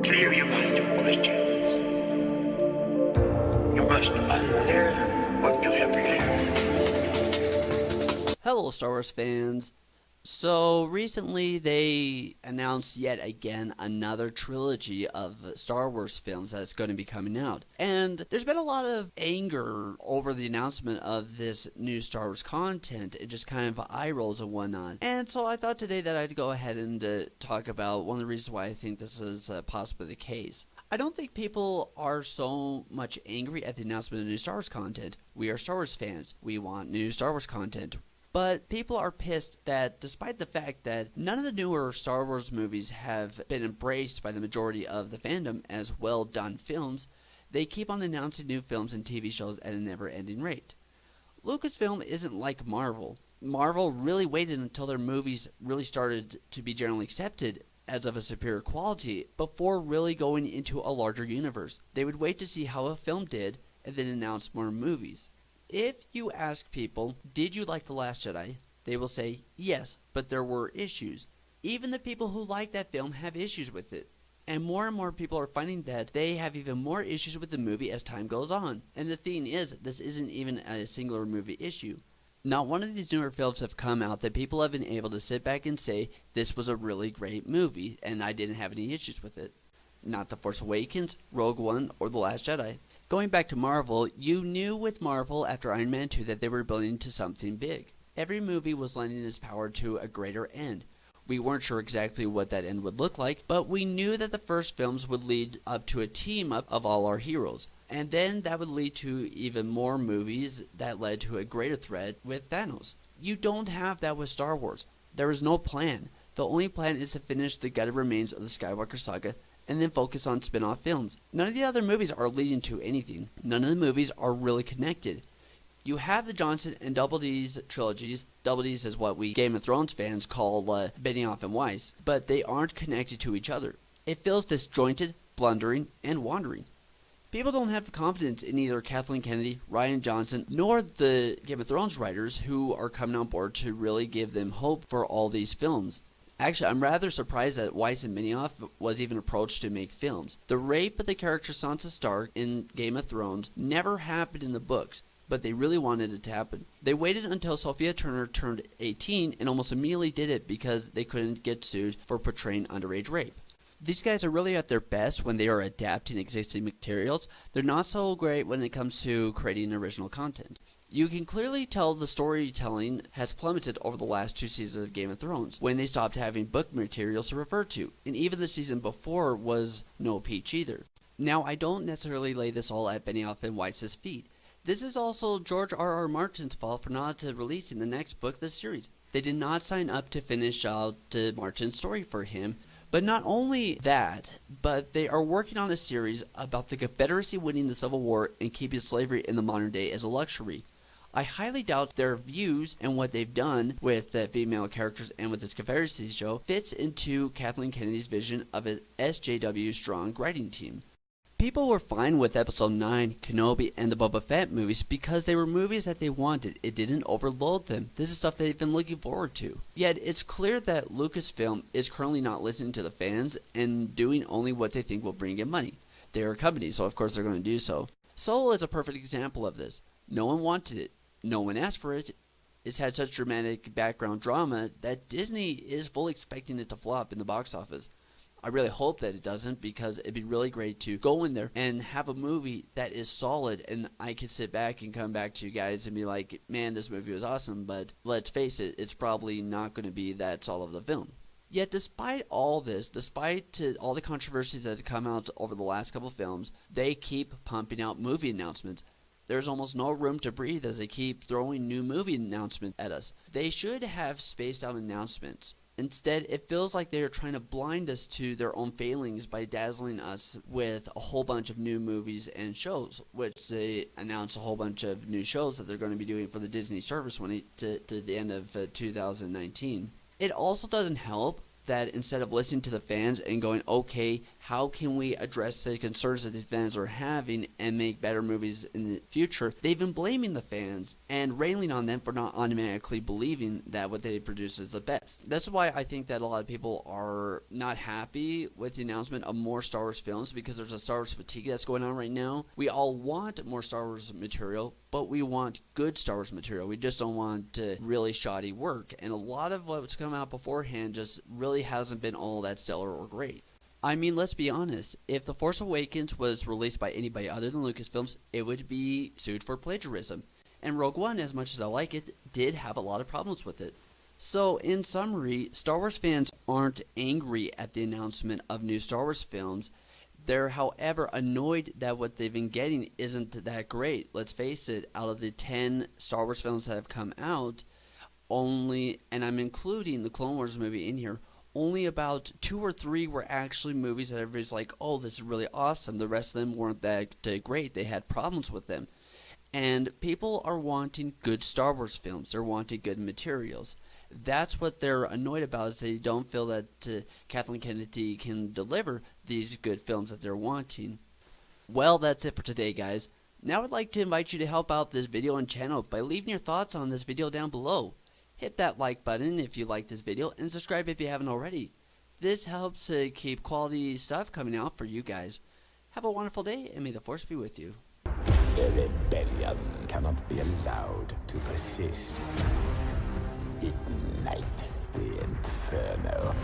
Clear your mind of questions. You must unlearn what you have learned. Hello, Star Wars fans. So recently they announced yet again another trilogy of Star Wars films that's going to be coming out. And there's been a lot of anger over the announcement of this new Star Wars content. It just kind of eye rolls and whatnot. And so I thought today that I'd go ahead and talk about one of the reasons why I think this is possibly the case. I don't think people are so much angry at the announcement of new Star Wars content. We are Star Wars fans. We want new Star Wars content. But people are pissed that despite the fact that none of the newer Star Wars movies have been embraced by the majority of the fandom as well done films, they keep on announcing new films and TV shows at a never-ending rate. Lucasfilm isn't like Marvel. Marvel really waited until their movies really started to be generally accepted as of a superior quality before really going into a larger universe. They would wait to see how a film did and then announce more movies. If you ask people, did you like The Last Jedi? They will say, yes, but there were issues. Even the people who like that film have issues with it. And more people are finding that they have even more issues with the movie as time goes on. And the thing is, this isn't even a singular movie issue. Not one of these newer films have come out that people have been able to sit back and say, this was a really great movie, and I didn't have any issues with it. Not The Force Awakens, Rogue One, or The Last Jedi. Going back to Marvel, you knew with Marvel after Iron Man 2 that they were building to something big. Every movie was lending its power to a greater end. We weren't sure exactly what that end would look like, but we knew that the first films would lead up to a team-up of all our heroes. And then that would lead to even more movies that led to a greater threat with Thanos. You don't have that with Star Wars. There is no plan. The only plan is to finish the gutted remains of the Skywalker saga and then focus on spin-off films. None of the other movies are leading to anything. None of the movies are really connected. You have the Johnson and Double D's trilogies. Double D's is what we Game of Thrones fans call Benioff and Weiss, but they aren't connected to each other. It feels disjointed, blundering, and wandering. People don't have the confidence in either Kathleen Kennedy, Rian Johnson, nor the Game of Thrones writers who are coming on board to really give them hope for all these films. Actually, I'm rather surprised that Weiss and Benioff was even approached to make films. The rape of the character Sansa Stark in Game of Thrones never happened in the books, but they really wanted it to happen. They waited until Sophia Turner turned 18 and almost immediately did it because they couldn't get sued for portraying underage rape. These guys are really at their best when they are adapting existing materials. They're not so great when it comes to creating original content. You can clearly tell the storytelling has plummeted over the last 2 seasons of Game of Thrones, when they stopped having book materials to refer to, and even the season before was no peach either. Now, I don't necessarily lay this all at Benioff and Weiss's feet. This is also George R.R. Martin's fault for not releasing the next book of the series. They did not sign up to finish out Martin's story for him. But not only that, but they are working on a series about the Confederacy winning the Civil War and keeping slavery in the modern day as a luxury. I highly doubt their views and what they've done with the female characters and with this Confederacy show fits into Kathleen Kennedy's vision of an SJW strong writing team. People were fine with Episode 9, Kenobi, and the Boba Fett movies because they were movies that they wanted. It didn't overload them. This is stuff they've been looking forward to. Yet, it's clear that Lucasfilm is currently not listening to the fans and doing only what they think will bring in money. They are a company, so of course they're going to do so. Solo is a perfect example of this. No one wanted it. No one asked for it. It's had such dramatic background drama that Disney is fully expecting it to flop in the box office. I really hope that it doesn't, because it'd be really great to go in there and have a movie that is solid and I can sit back and come back to you guys and be like, man, this movie was awesome, but let's face it, it's probably not going to be that solid of a film. Yet despite all this, despite all the controversies that have come out over the last couple of films, they keep pumping out movie announcements. There's almost no room to breathe as they keep throwing new movie announcements at us. They should have spaced out announcements. Instead, it feels like they are trying to blind us to their own failings by dazzling us with a whole bunch of new movies and shows, which they announced a whole bunch of new shows that they're going to be doing for the Disney service to the end of 2019. It also doesn't help that instead of listening to the fans and going, okay, how can we address the concerns that the fans are having and make better movies in the future, they've been blaming the fans and railing on them for not automatically believing that what they produce is the best. That's why I think that a lot of people are not happy with the announcement of more Star Wars films, because there's a Star Wars fatigue that's going on right now. We all want more Star Wars material, but we want good Star Wars material. We just don't want really shoddy work. And a lot of what's come out beforehand just really hasn't been all that stellar or great. I mean, let's be honest. If The Force Awakens was released by anybody other than Lucasfilms, it would be sued for plagiarism. And Rogue One, as much as I like it, did have a lot of problems with it. So, in summary, Star Wars fans aren't angry at the announcement of new Star Wars films. They're, however, annoyed that what they've been getting isn't that great. Let's face it, out of the 10 Star Wars films that have come out, only, and I'm including the Clone Wars movie in here, only about 2 or 3 were actually movies that everybody's like, oh, this is really awesome. The rest of them weren't that great. They had problems with them. And people are wanting good Star Wars films. They're wanting good materials. That's what they're annoyed about, is they don't feel that Kathleen Kennedy can deliver these good films that they're wanting. Well, that's it for today, guys. Now I'd like to invite you to help out this video and channel by leaving your thoughts on this video down below. Hit that like button if you like this video, and subscribe if you haven't already. This helps keep quality stuff coming out for you guys. Have a wonderful day, and may the Force be with you. The rebellion cannot be allowed to persist. Ignite the inferno.